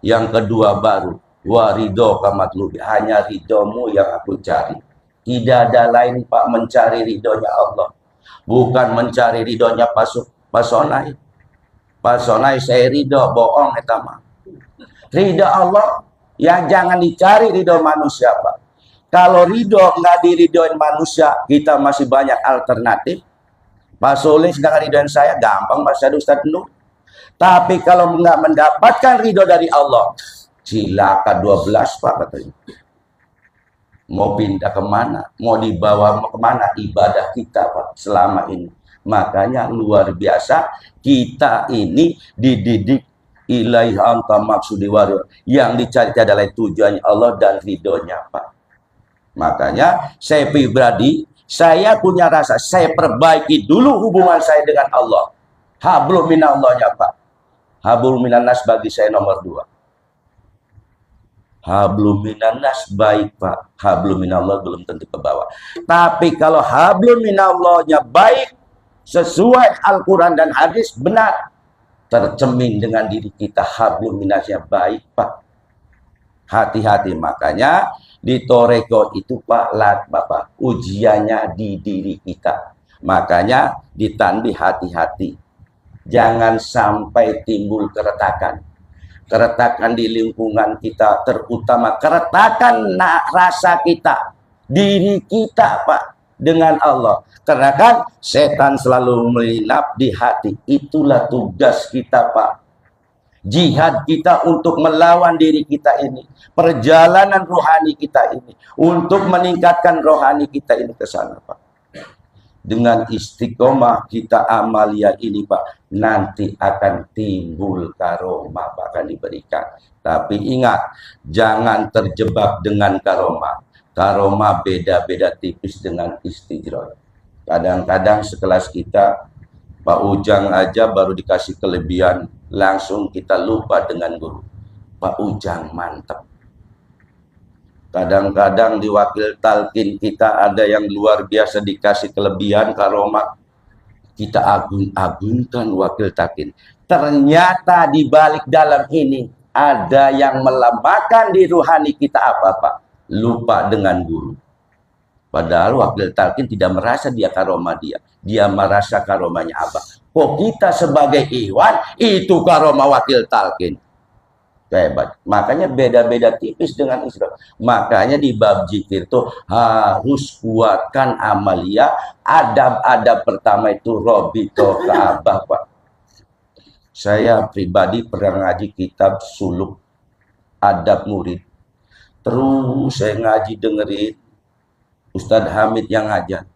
Yang kedua baru warido kamatlubi, hanya ridomu yang aku cari. Tidak ada lain Pak mencari ridhonya Allah. Bukan mencari ridhonya Pasonai. Pasonai saya ridho, bohong etama. Ridho Allah yang jangan dicari ridho manusia Pak. Kalau ridho nggak diridhoin manusia, kita masih banyak alternatif. Pak Soleh sedang ridhoin saya, gampang Pak Ustadz Nur. Tapi kalau nggak mendapatkan ridho dari Allah, cilaka 12 Pak katanya. Mau pindah kemana? Mau dibawa kemana ibadah kita Pak selama ini? Makanya luar biasa kita ini dididik ilaihi anta maksudi wario. Yang dicari adalah tujuannya Allah dan ridhonya Pak. Makanya saya pribadi, saya punya rasa, saya perbaiki dulu hubungan saya dengan Allah. Hablum minallahnya Pak. Hablum minannas bagi saya nomor 2. Hablum minannas baik Pak. Hablum minallah belum tentu ke bawah. Tapi kalau hablum minallahnya baik, sesuai Al-Quran dan hadis benar, tercemin dengan diri kita, hablum minasnya baik Pak. Hati-hati, makanya di Toreko itu Pak, Bapak, ujiannya di diri kita. Makanya ditandih hati-hati. Jangan sampai timbul keretakan. Keretakan di lingkungan kita, terutama keretakan rasa kita, diri kita Pak, dengan Allah. Karena kan setan selalu menginap di hati. Itulah tugas kita Pak. Jihad kita untuk melawan diri kita ini. Perjalanan rohani kita ini. Untuk meningkatkan rohani kita ini ke sana Pak. Dengan istiqomah kita amalia ini Pak, nanti akan timbul karomah Pak, akan diberikan. Tapi ingat, jangan terjebak dengan karomah. Karomah beda-beda tipis dengan istijroh. Kadang-kadang sekelas kita, Pak Ujang aja baru dikasih kelebihan, langsung kita lupa dengan guru. Pak Ujang mantap. Kadang-kadang di wakil talqin kita ada yang luar biasa dikasih kelebihan karomah. Kita agung-agungkan wakil talqin. Ternyata di balik dalam ini ada yang melemahkan di ruhani kita apa Pak? Lupa dengan guru. Padahal wakil talqin tidak merasa dia karomah dia. Dia merasa karomahnya Abah. Kok kita sebagai ikhwan itu karomah wakil talqin? Hebat. Makanya beda-beda tipis dengan Islam. Makanya di bab zikir itu harus kuatkan amalia. Adab-adab pertama itu robito Ka'bah Pak. Saya pribadi pernah ngaji kitab suluk adab murid. Terus saya ngaji dengerin Ustadz Hamid yang ngajar.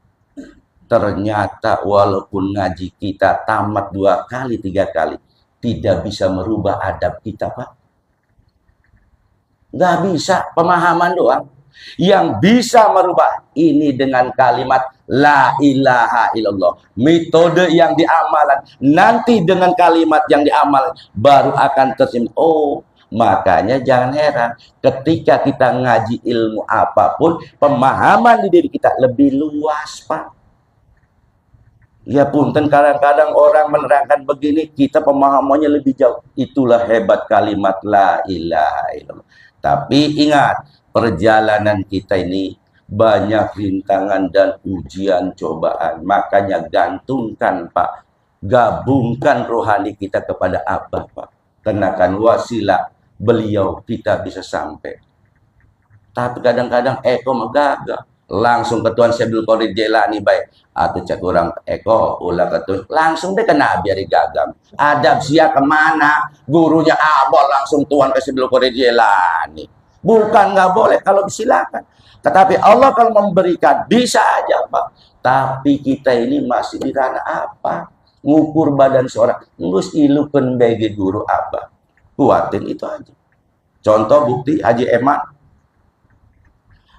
Ternyata walaupun ngaji kita tamat 2 kali 3 kali, tidak bisa merubah adab kita Pak. Nggak bisa, pemahaman doang. Yang bisa merubah ini dengan kalimat la ilaha illallah. Metode yang diamalan. Nanti dengan kalimat yang diamalan baru akan tersimpul. Oh, makanya jangan heran. Ketika kita ngaji ilmu apapun, pemahaman di diri kita lebih luas Pak. Ya punten, kadang-kadang orang menerangkan begini, kita pemahamannya lebih jauh. Itulah hebat kalimat la ilaha illallah. Tapi ingat, perjalanan kita ini banyak rintangan dan ujian cobaan. Makanya gantungkan Pak, gabungkan rohani kita kepada Abah Pak. Kenakan wasilah beliau kita bisa sampai. Tapi kadang-kadang Eko gagal. Langsung ke Tuan Syekh Qadir Jailani baik. Atau cek orang Eko, ulah ketun. Langsung deh kena biar digagam. Adab sia kemana? Gurunya Abah langsung Tuan Syekh Qadir Jailani. Bukan nggak boleh, kalau silakan. Tetapi Allah kalau memberikan, bisa aja Pak. Tapi kita ini masih di ranah apa? Ngukur badan seorang. Ngus ilukan bagi guru Abah. Kuatin itu aja. Contoh bukti Haji Eman.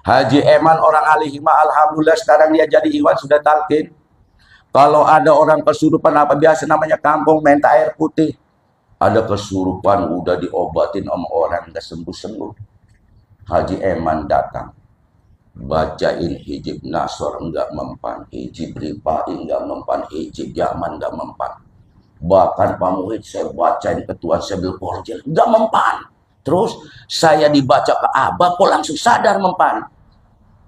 Haji Eman orang alihimah, alhamdulillah sekarang dia jadi iwan sudah talqin. Kalau ada orang kesurupan apa biasa namanya kampung minta air putih. Ada kesurupan udah diobatin sama orang nggak sembuh-sembuh. Haji Eman datang. Bacain hijib Nasr enggak mempan, hijib Ripai enggak mempan, hijib Yaman enggak mempan. Bahkan Pak Muhid saya bacain ketua Sebil Porjel enggak mempan. Terus saya dibaca ke Abah kok langsung sadar mempan.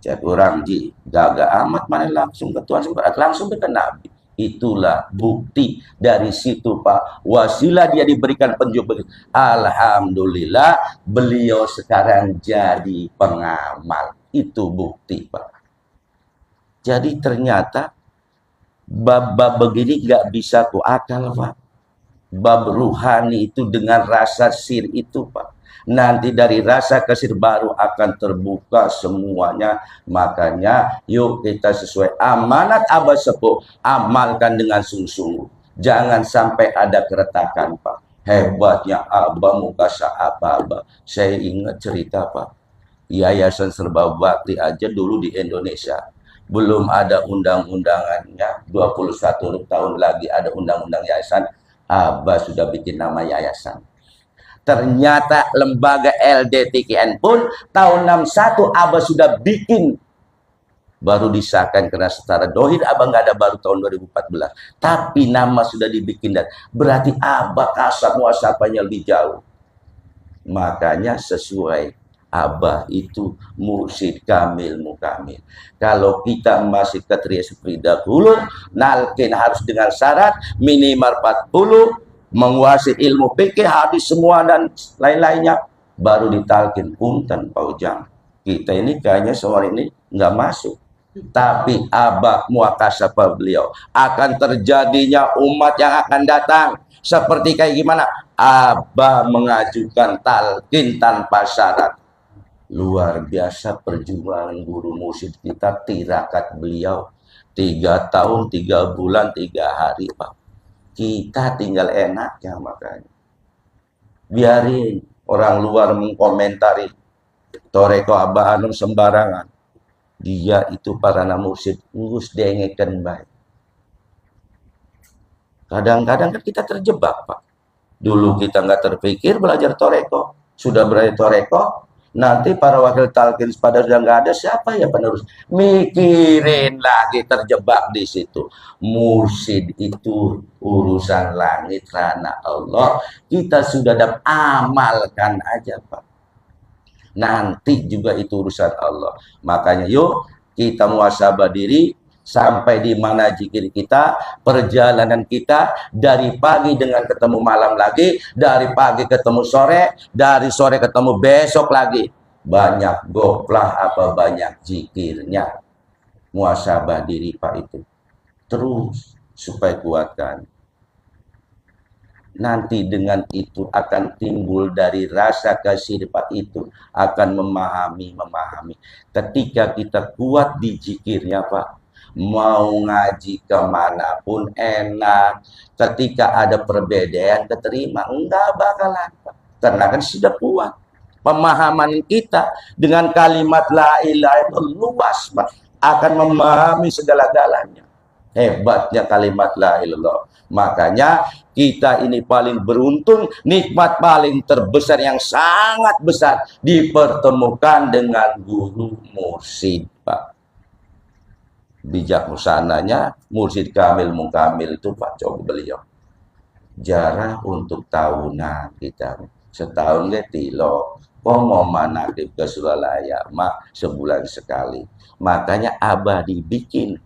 Cek orang ji, gagak amat mana langsung ke Tuhan, langsung ke Nabi. Itulah bukti dari situ Pak. Wasilah dia diberikan petunjuk. Alhamdulillah beliau sekarang jadi pengamal. Itu bukti Pak. Jadi ternyata bab-bab begini gak bisa ku akal Pak. Bab ruhani itu dengan rasa sir itu Pak. Nanti dari rasa kesir baru akan terbuka semuanya. Makanya yuk kita sesuai amanat Abah Sepuh, amalkan dengan sungguh-sungguh. Jangan sampai ada keretakan Pak. Hebatnya Abah Mukasa Abah. Saya ingat cerita Pak. Yayasan Serba Bakti aja dulu di Indonesia belum ada undang-undangannya. 21 tahun lagi ada undang-undang yayasan. Abah sudah bikin nama yayasan. Ternyata lembaga LDTKN pun tahun 61 Abah sudah bikin. Baru disahkan karena setara dohir Abah nggak ada baru tahun 2014. Tapi nama sudah dibikin dan berarti Abah kasar muasabahnya lebih jauh. Makanya sesuai Abah itu mursyid kamil mukamil. Kalau kita masih keteria seperti dahulu, nalkin harus dengan syarat minimal 40, menguasai ilmu fikih, hadis semua dan lain-lainnya, baru ditalkin. Punten Pak Ujang, kita ini kayaknya soal ini nggak masuk. Tapi Abah muakasabah beliau akan terjadinya umat yang akan datang seperti kayak gimana? Abah mengajukan talqin tanpa syarat. Luar biasa perjuangan guru mursyid kita, tirakat beliau 3 tahun 3 bulan 3 hari Pak. Kita tinggal enaknya. Makanya biarin orang luar mengkomentari toreko Abah Anum sembarangan. Dia itu para mursyid urus dengekan baik. Kadang-kadang kan kita terjebak Pak. Dulu kita nggak terpikir belajar toreko, sudah belajar toreko, nanti para wakil talqin pada sudah nggak ada, siapa ya penerus? Mikirin lagi, terjebak di situ. Mursyid itu urusan langit ranah Allah. Kita sudah dapat, amalkan aja Pak. Nanti juga itu urusan Allah. Makanya yuk kita muhasabah diri. Sampai di mana zikir kita, perjalanan kita dari pagi dengan ketemu malam lagi, dari pagi ketemu sore, dari sore ketemu besok lagi. Banyak goplah apa banyak zikirnya. Muhasabah diri Pak itu. Terus supaya kuatkan. Nanti dengan itu akan timbul dari rasa kasih Pak itu, akan memahami. Ketika kita kuat di zikirnya Pak, mau ngaji kemanapun enak. Ketika ada perbedaan keterima, enggak bakalan, karena kan sudah kuat pemahaman kita dengan kalimat la ilaha illallah, luas Pak, akan memahami segala-galanya. Hebatnya kalimat la ilaha illallah. Makanya kita ini paling beruntung, nikmat paling terbesar yang sangat besar dipertemukan dengan guru mursyid Pak. Bijaksananya mursyid kamil mukamil itu Pak, coba beliau jarang untuk tahunan kita setahun tilo mau manakib ke Suralaya mak sebulan sekali. Makanya Abah dibikin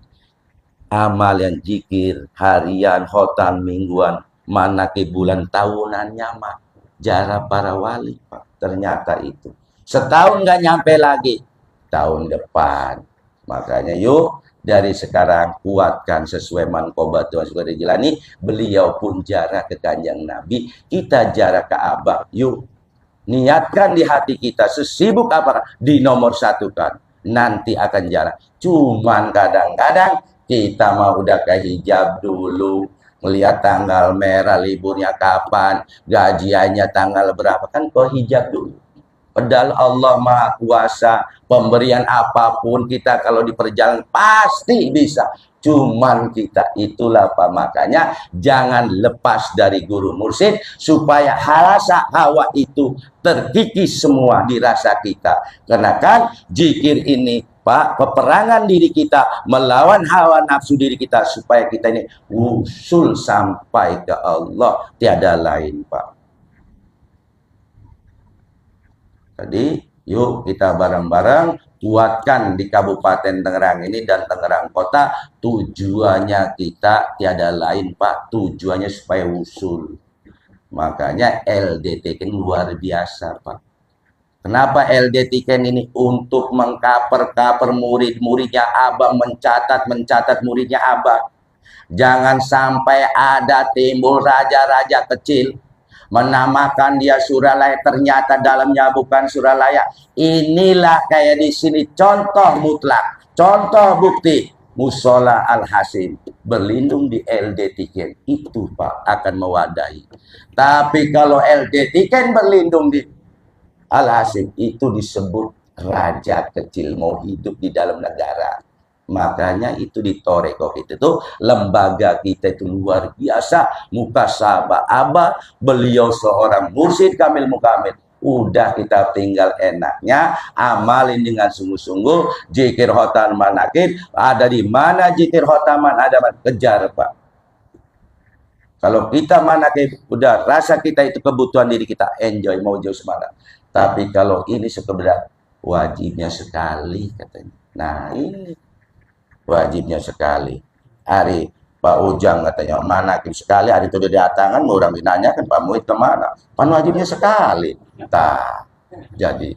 amal yang zikir harian, khotam mingguan, manakib bulan tahunannya mak jarak para wali Pak. Ternyata itu setahun nggak nyampe lagi tahun depan. Makanya yuk dari sekarang kuatkan sesuai manqobat Tuhan sudah dijalani. Beliau pun jarak ke Kanjeng Nabi, kita jarak ke Abah. Yuk niatkan di hati kita, sesibuk apa dinomor satukan, nanti akan jarak. Cuman kadang-kadang kita mau udah ke hijab dulu, melihat tanggal merah liburnya kapan, gajiannya tanggal berapa, kan kok hijab dulu. Padahal Allah Maha Kuasa, pemberian apapun kita kalau di perjalanan pasti bisa. Cuman kita itulah Pak. Makanya jangan lepas dari guru mursyid supaya rasa hawa itu terkikis semua di rasa kita. Karena kan zikir ini Pak, peperangan diri kita melawan hawa nafsu diri kita supaya kita ini usul sampai ke Allah, tiada lain Pak. Jadi yuk kita bareng-bareng kuatkan di Kabupaten Tangerang ini dan Tangerang Kota. Tujuannya kita tiada lain Pak, tujuannya supaya usul. Makanya LDT kan luar biasa Pak. Kenapa LDT Ken ini? Untuk mengkaper-kaper murid-muridnya Abah, mencatat muridnya Abah. Jangan sampai ada timbul raja-raja kecil menamakan dia Suralaya, ternyata dalamnya bukan Suralaya. Inilah kayak di sini contoh mutlak, contoh bukti. Musola Al-Hasim berlindung di LDT Ken, itu Pak akan mewadahi. Tapi kalau LDT Ken berlindung di Al-Hasim, itu disebut raja kecil mau hidup di dalam negara. Makanya itu di Toreko kita tuh, lembaga kita itu luar biasa. Mukasabah Abah, beliau seorang mursyid kamil mukamil. Udah kita tinggal enaknya amalin dengan sungguh-sungguh. Zikir khotam manakib, ada di mana zikir khotaman, ada kejar Pak. Kalau kita manakib, udah rasa kita itu kebutuhan diri kita, enjoy mau jauh semangat. Tapi kalau ini sekedar wajibnya sekali katanya. Nah ini wajibnya sekali. Hari Pak Ujang katanya manakib sekali, hari itu dia datangan, orang dinanyakan Pak Muhid kemana? Pan wajibnya sekali. Nah, jadi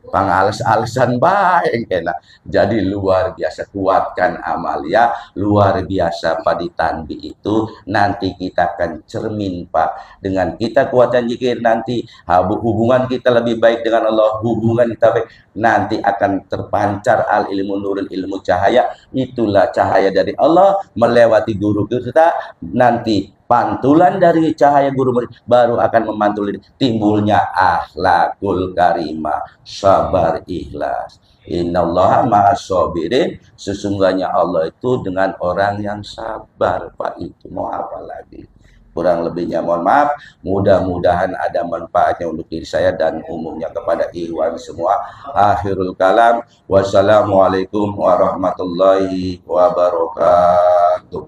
pangales-alesan baik enak. Jadi luar biasa, kuatkan amalia, luar biasa Pak di Tanbi itu. Nanti kita akan cermin Pak, dengan kita kuatan zikir nanti hubungan kita lebih baik dengan Allah, hubungan kita baik, nanti akan terpancar al ilmu nurul, ilmu cahaya. Itulah cahaya dari Allah melewati guru kita, nanti pantulan dari cahaya guru murid baru akan memantul timbulnya akhlakul karimah, sabar, ikhlas. Innallaha ma'as-sabirin, sesungguhnya Allah itu dengan orang yang sabar Pak. Itu mau apa lagi? Kurang lebihnya mohon maaf. Mudah-mudahan ada manfaatnya untuk diri saya dan umumnya kepada ikhwan semua. Akhirul kalam, wassalamualaikum warahmatullahi wabarakatuh.